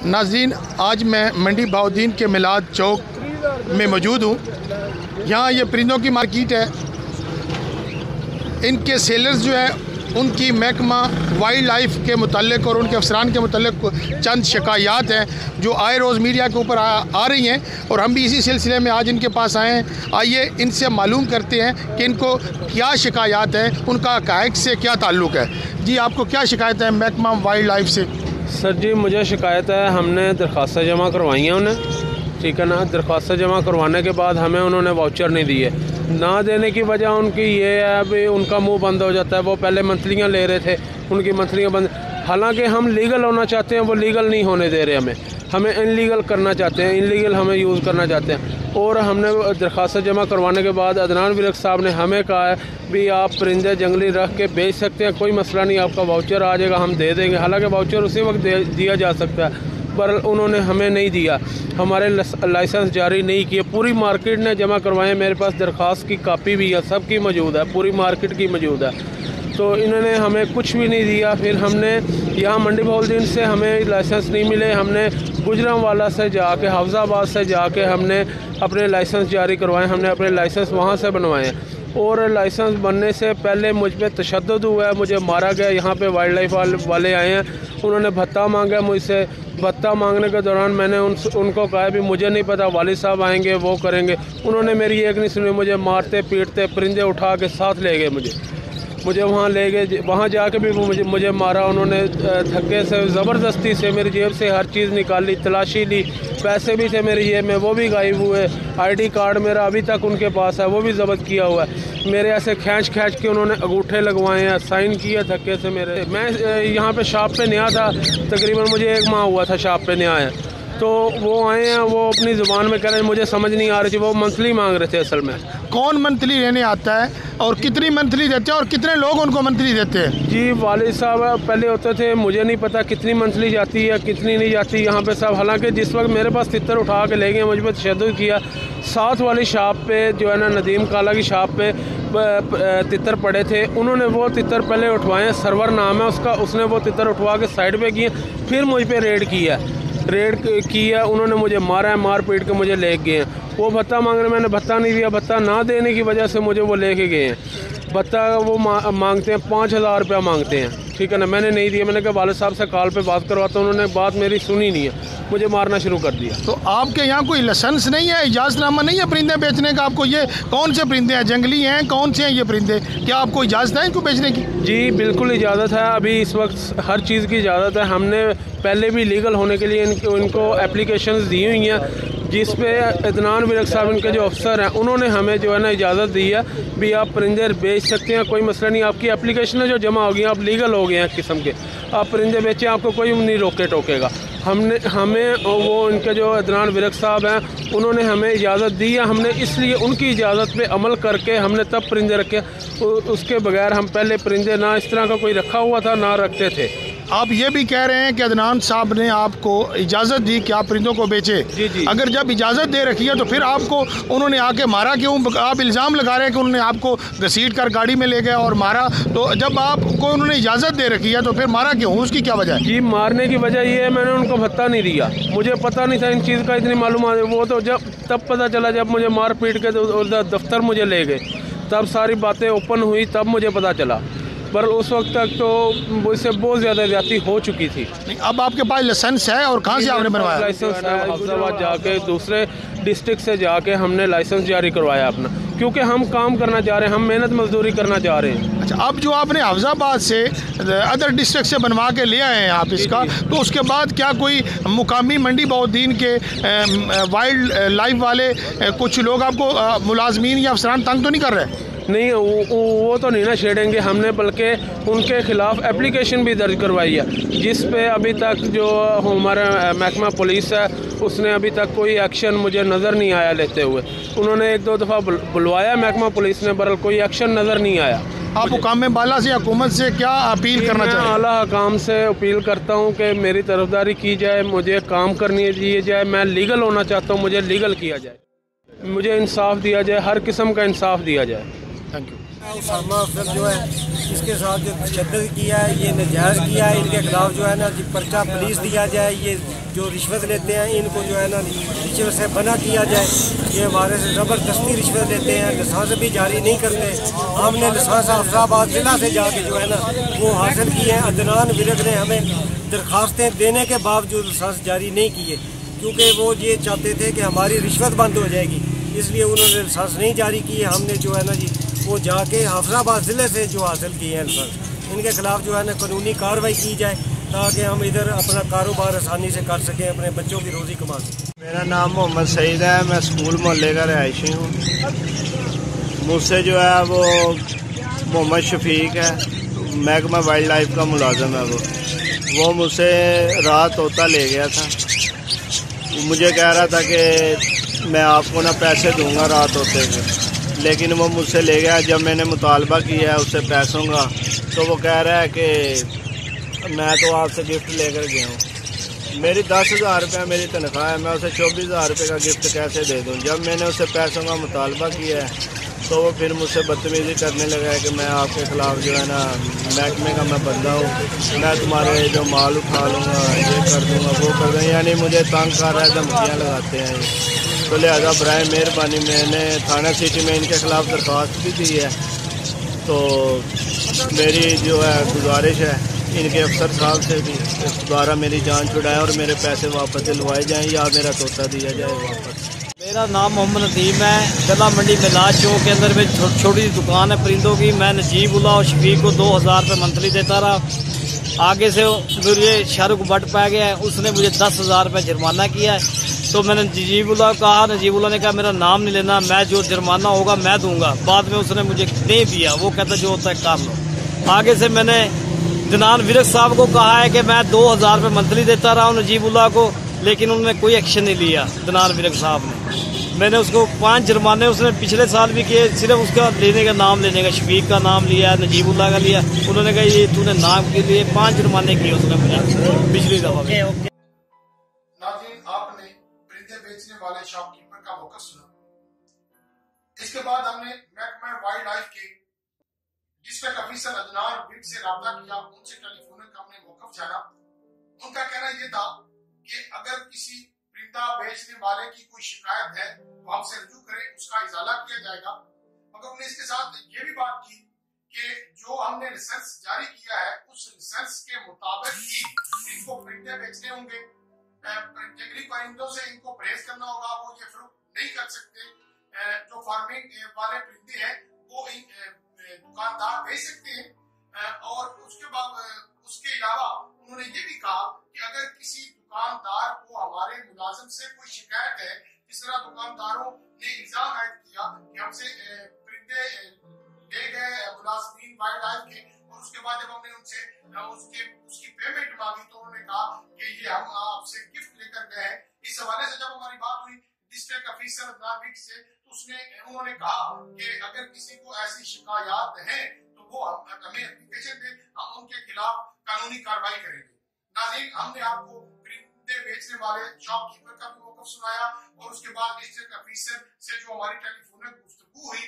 नाज़रीन, आज मैं मंडी बहाउद्दीन के मिलाद चौक में मौजूद हूँ। यहाँ ये परिंदों की मार्केट है। इनके सेलर्स जो है उनकी महकमा वाइल्ड लाइफ के मुताल्लिक़ और उनके अफसरान के मुताल्लिक़ चंद शिकायत हैं जो आए रोज़ मीडिया के ऊपर आ रही हैं और हम भी इसी सिलसिले में आज इनके पास आए हैं। आइए इनसे मालूम करते हैं कि इनको क्या शिकायत है, उनका हक़ाइक़ से क्या ताल्लुक़ है। जी, आपको क्या शिकायत है महकमा वाइल्ड लाइफ से? सर जी, मुझे शिकायत है, हमने दरख्वास्तें जमा करवाई हैं उन्हें, ठीक है ना। दरख्वास्तें जमा करवाने के बाद हमें उन्होंने वाउचर नहीं दिए। ना देने की वजह उनकी ये है अभी उनका मुंह बंद हो जाता है। वो पहले मंथलियाँ ले रहे थे, उनकी मंथलियाँ बंद, हालांकि हम लीगल होना चाहते हैं, वो लीगल नहीं होने दे रहे हमें इनलीगल करना चाहते हैं, इनलीगल हमें यूज़ करना चाहते हैं। और हमने दरख्वास्त जमा करवाने के बाद अदनान विरक साहब ने हमें कहा है भी आप परिंदे जंगली रख के बेच सकते हैं, कोई मसला नहीं, आपका वाउचर आ जाएगा, हम दे देंगे। हालांकि वाउचर उसी वक्त दिया जा सकता है, पर उन्होंने हमें नहीं दिया, हमारे लाइसेंस जारी नहीं किए। पूरी मार्केट ने जमा करवाए, मेरे पास दरख्वास्त की कापी भी है, सब की मौजूद है, पूरी मार्केट की मौजूद है। तो इन्होंने हमें कुछ भी नहीं दिया। फिर हमने यहाँ मंडी बहाउद्दीन से हमें लाइसेंस नहीं मिले, हमने गुजरांवाला से जाके, हफ्ज़ाबाद से जाके हमने अपने लाइसेंस जारी करवाए, हमने अपने लाइसेंस वहाँ से बनवाए हैं। और लाइसेंस बनने से पहले मुझ पर तशद्दुद हुआ है, मुझे मारा गया। यहाँ पे वाइल्ड लाइफ वाले आए हैं, उन्होंने भत्ता मांगा मुझसे। भत्ता मांगने के दौरान मैंने उनको कहा भी मुझे नहीं पता, वालिद साहब आएंगे वो करेंगे। उन्होंने मेरी एक नहीं सुनी, मुझे मारते पीटते, परिंदे उठा के साथ ले गए मुझे वहाँ ले गए। वहाँ जाके भी मुझे मारा उन्होंने, धक्के से, ज़बरदस्ती से मेरी जेब से हर चीज़ निकाली, तलाशी ली। पैसे भी थे मेरी जेब में, वो भी गायब हुए। आईडी कार्ड मेरा अभी तक उनके पास है, वो भी ज़ब्त किया हुआ है। मेरे ऐसे खींच के उन्होंने अंगूठे लगवाए हैं, साइन किए धक्के से मेरे। मैं यहाँ पे शॉप पे नया था, तकरीबन मुझे 1 माह हुआ था शॉप पे नया है। तो वो आए हैं, वो अपनी ज़ुबान में कह रहे हैं, मुझे समझ नहीं आ रही थी, वो मंथली मांग रहे थे। असल में कौन मंथली लेने आता है और कितनी मंथली देते हैं और कितने लोग उनको मंथली देते हैं? जी, वालिद साहब पहले होते थे, मुझे नहीं पता कितनी मंथली जाती है कितनी नहीं जाती यहाँ पे साहब। हालांकि जिस वक्त मेरे पास तितर उठा के ले गए, मुझ पर तशद्दुद किया। साथ वाली शॉप पे जो है ना, नदीम काला की शॉप पे तितर पड़े थे, उन्होंने वो तितर पहले उठवाए, सरवर नाम है उसका, उसने वो तितर उठवा के साइड पे किए, फिर मुझ पर रेड किया। उन्होंने मुझे मारा है, मार पीट के मुझे ले गए हैं। वो भत्ता मांग रहे, मैंने भत्ता नहीं दिया। भत्ता ना देने की वजह से मुझे वो लेके गए हैं। भत्ता वो मांगते हैं 5000 रुपया मांगते हैं, ठीक है ना। मैंने नहीं दिया, मैंने कहा वालिद साहब से कॉल पे बात करवाता, उन्होंने बात मेरी सुनी नहीं है, मुझे मारना शुरू कर दिया। तो आपके यहाँ कोई लाइसेंस नहीं है, इजाज़तनामा नहीं है परिंदे बेचने का? आपको ये कौन से परिंदे हैं, जंगली हैं, कौन से हैं ये परिंदे? क्या आपको इजाज़त है इनको बेचने की? जी बिल्कुल इजाज़त है, अभी इस वक्त हर चीज़ की इजाज़त है। हमने पहले भी लीगल होने के लिए इनको एप्लीकेशंस दी हुई हैं, जिस पे अदनान विरक साहब इनके जो अफसर हैं उन्होंने हमें जो है ना इजाज़त दी है भी आप परिंदे बेच सकते हैं, कोई मसला नहीं। आपकी एप्लीकेशन जो जमा होगी, आप लीगल हो गए हैं किस्म के, आप परिंदे बेचें, आपको कोई नहीं टोकेगा। हमें वो इनके जो अदनान विरक साहब हैं उन्होंने हमें इजाज़त दी है, हमने इसलिए उनकी इजाज़त पे अमल करके हमने तब परिंदे रखे। उसके बगैर हम पहले परिंदे ना इस तरह का कोई रखा हुआ था, ना रखते थे। आप ये भी कह रहे हैं कि अदनान साहब ने आपको इजाज़त दी कि आप परिंदों को बेचें? जी। अगर जब इजाज़त दे रखी है तो फिर आपको उन्होंने आके मारा क्यों? आप इल्ज़ाम लगा रहे हैं कि उन्होंने आपको घसीट कर गाड़ी में ले गया और मारा। तो जब आपको उन्होंने इजाज़त दे रखी है तो फिर मारा क्यों? उसकी क्या वजह है? जी, मारने की वजह ये है, मैंने उनको भत्ता नहीं दिया, मुझे पता नहीं था इन चीज़ का, इतनी मालूमात। वो तो तब पता चला जब मुझे मार पीट के दफ्तर मुझे ले गए, तब सारी बातें ओपन हुई, तब मुझे पता चला। पर उस वक्त तक तो इससे बहुत ज़्यादा ज़्यादती हो चुकी थी। अब आपके पास लाइसेंस है और कहाँ से आपने बनवाया? लाइसेंस है, हफ्ज़ाबाद जाके, दूसरे डिस्ट्रिक्ट से जाके हमने लाइसेंस जारी करवाया अपना, क्योंकि हम काम करना चाह रहे हैं, हम मेहनत मजदूरी करना चाह रहे हैं। अच्छा, अब जो आपने हफ्ज़ाबाद से अदर डिस्ट्रिक्ट से बनवा के ले आए हैं आप इसका, तो उसके बाद क्या कोई मुकामी मंडी बहाउद्दीन के वाइल्ड लाइफ वाले कुछ लोग आपको मुलाजमीन या अफसरान तंग तो नहीं कर रहे? नहीं, वो तो नहीं ना छेड़ेंगे हमने, बल्कि उनके ख़िलाफ़ एप्लीकेशन भी दर्ज करवाई है, जिस पे अभी तक जो हमारा महकमा पुलिस है उसने अभी तक कोई एक्शन मुझे नज़र नहीं आया लेते हुए। उन्होंने 1-2 दफ़ा बुलवाया महकमा पुलिस ने, बहरहाल कोई एक्शन नज़र नहीं आया। आप हुकाम बाला से, हुकूमत से क्या अपील करना चाहते हैं? आला हुकाम से अपील करता हूँ कि मेरी तरफदारी की जाए, मुझे काम करने दिए जाए, मैं लीगल होना चाहता हूँ, मुझे लीगल किया जाए, मुझे इंसाफ दिया जाए, हर किस्म का इंसाफ दिया जाए। Thank you. उसामा अफजल जो है इसके साथ जो तशद्दुद किया है ये नाजायज़ किया है। इनके खिलाफ जो है ना पर्चा पुलिस दिया जाए। ये जो रिश्वत लेते हैं इनको जो है ना रिश्वत से बना किया जाए। ये हमारे से ज़बरदस्ती रिश्वत लेते हैं, लाइसेंस भी जारी नहीं करते। हमने लाइसेंस फैसलाबाद जिला से जाके जो है ना वो हासिल किए हैं। अदनान विरक ने हमें दरख्वास्तें देने के बावजूद लाइसेंस जारी नहीं किए, क्योंकि वो ये चाहते थे कि हमारी रिश्वत बंद हो जाएगी, इसलिए उन्होंने लाइसेंस नहीं जारी किए। हमने जो है ना जी वो जाके हाफिजाबाद ज़िले से जो हासिल किए हैं लाइसेंस, इनके खिलाफ जो है ना कानूनी कार्रवाई की जाए ताकि हम इधर अपना कारोबार आसानी से कर सकें, अपने बच्चों की रोज़ी कमा सकें। मेरा नाम मोहम्मद सईद है, मैं स्कूल मोहल्ले का रहायशी हूँ। मुझसे जो है वो मोहम्मद शफीक है, महकमा वाइल्ड लाइफ का मुलाजिम है। वो मुझसे रात तोता ले गया था। मुझे कह रहा था कि मैं आपको ना पैसे दूंगा रात तोते के, लेकिन वो मुझसे ले गया। जब मैंने मुतालबा किया है उससे पैसों का, तो वो कह रहा है कि मैं तो आपसे गिफ्ट लेकर गया हूँ। मेरी 10,000 रुपये मेरी तनख्वाह है, मैं उसे 24,000 रुपये का गिफ्ट कैसे दे दूँ। जब मैंने उससे पैसों का मुतालबा किया है तो वो फिर मुझसे बदतमीज़ी करने लगा है कि मैं आपके ख़िलाफ़ जो है ना महकमे का मैं बंदा हूँ, मैं तुम्हारे जो माल उठा लूँगा, ये कर दूँगा, वो कर दूँगा, यानी मुझे तंग कर रहा है, धमकियाँ लगाते हैं ये। तो लिहाजा बराए मेहरबानी मैंने थाना सिटी में इनके ख़िलाफ़ दरख्वास्त भी दी है। तो मेरी जो है गुजारिश है इनके अफसर साहब से भी दोबारा मेरी जान छुड़ाएं और मेरे पैसे वापस दिलवाए जाएँ या मेरा तोता दिया जाए वापस। मेरा नाम मोहम्मद नदीम है। गला मंडी मिलाद चौक के अंदर में छोटी सी दुकान है परिंदों की। मैं नजीबुल्लाह और शफीक को 2,000 रुपये मंथली देता रहा। आगे से मुझे शाहरुख बट पा गया है, उसने मुझे 10,000 रुपये जुर्माना किया है। तो मैंने नजीबुल्लाह को कहा, नजीबुल्लाह ने कहा मेरा नाम नहीं लेना, मैं जो जुर्माना होगा मैं दूंगा। बाद में उसने मुझे नहीं दिया, वो कहता जो होता है कर लो। आगे से मैंने दिनान विरक साहब को कहा है कि मैं 2,000 रुपये मंथली देता रहा हूँ नजीबुल्लाह को, लेकिन उन्होंने कोई एक्शन नहीं लिया दिनान विरक साहब ने। मैंने उसको 5 जुर्माने उसने पिछले साल भी किए, सिर्फ उसका लेने का नाम लेने का, शफीक का नाम लिया, नजीबुल्लाह का लिया। उन्होंने कहा ये तूने नाम के लिए 5 जुर्माने किए उसने मुझे पिछली दफा में। नाज़रीन, आपने परिंदे बेचने वाले शॉपकीपर का मौक़िफ़ सुना। इसके बाद हमने महकमा वाइल्ड लाइफ के डिस्ट्रिक्ट ऑफिसर अदनान विरक से रब्ता किया, उनसे टेलीफोन का हमने मौक़िफ़ जाना। उनका कहना यह था कि अगर किसी परिंदा बेचने वाले की कोई शिकायत है तो हमसे रजू करें, उसका इजाला किया जाएगा। मगर उन्होंने इसके साथ ये भी बात की कि जो हमने लाइसेंस जारी किया है उस लाइसेंस के मुताबिक ही इनको परिंदे बेचने होंगे। जंगली परिंदों से इनको परहेज करना होगा, वो ये फरोख्त नहीं कर सकते। जो फार्मिंग वाले परिंदे हैं वो दुकानदार बेच सकते हैं। और उसके बाद उसके अलावा उन्होंने ये भी कहा कि अगर किसी दुकानदार को हमारे मुलाजिम से कोई शिकायत है, जिस तरह दुकानदारों ने इल्जाम आयद किया कि हमसे परिंदे ले गए मुलाजिमीन वाइल्ड लाइफ के, और उसके बाद जब हमने उनसे उसकी पेमेंट मांगी तो उन्होंने कहा कि ये हम आपसे गिफ्ट लेकर गए हैं। इस हवाले से जब हमारी बात हुई डिस्ट्रिक्ट ऑफिसर नाविक से, तो उन्होंने कहा कि अगर किसी को ऐसी शिकायत है तो वो हमें एप्लीकेशन दे, हम उनके खिलाफ कानूनी कार्रवाई करेंगे। नाज़रीन, हमने आपको परिंदे बेचने वाले शॉपकीपर का भी मौक़िफ़ सुनाया और उसके बाद डिस्ट्रिक्ट ऑफिसर से जो हमारी टेलीफोनिक गुफ्तगू हुई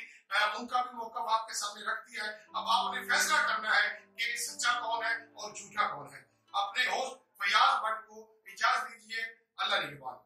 उनका भी मौक़िफ़ आपके सामने रख दिया है। अब आपने फैसला करना है कि सच्चा कौन है और झूठा कौन है। अपने होस्ट फयाज भट्ट को इजाज़त दीजिए। अल्लाह निगहबान।